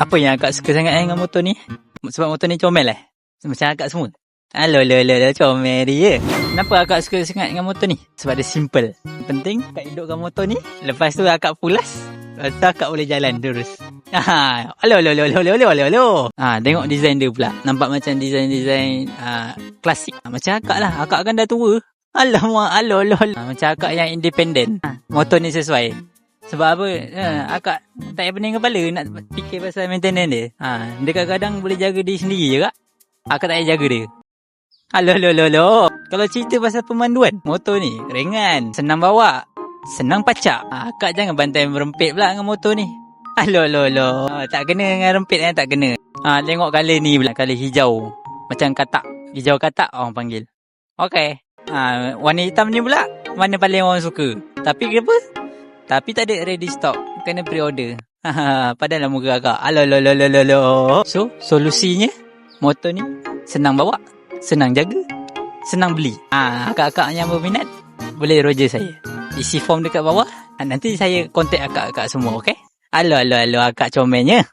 Apa yang akak suka sangat dengan motor ni? Sebab motor ni comel macam akak semua. Alo, comel dia. Kenapa akak suka sangat dengan motor ni? Sebab dia simple. Yang penting, akak hidupkan motor ni. Lepas tu akak pulas. Lepas tu akak boleh jalan terus. Alo. Tengok design dia pula. Nampak macam design klasik. Macam akak lah. Akak kan dah tua. Alamak, macam akak yang independen. Motor ni sesuai. Sebab apa? Akak tak payah pening kepala nak fikir pasal maintenance dia. Dia kadang-kadang boleh jaga diri sendiri je kak. Akak tak payah jaga dia. Alo. Kalau cerita pasal pemanduan, motor ni ringan, senang bawa, senang pacak. Akak jangan bantai merempit pula dengan motor ni. Alo. Tak kena dengan rempit tak kena. Tengok colour ni pula, colour hijau. Macam katak. Hijau katak orang panggil. Okey. Warna hitam ni pula, mana paling orang suka. Tapi kenapa? Tapi tak ada ready stock. Kena pre-order. Padahal muka akak. Alo. So, solusinya, motor ni senang bawa, senang jaga, senang beli. Akak-akak yang berminat, boleh roger saya. Isi form dekat bawah. Nanti saya contact akak-akak semua, okey? Alo, akak comelnya.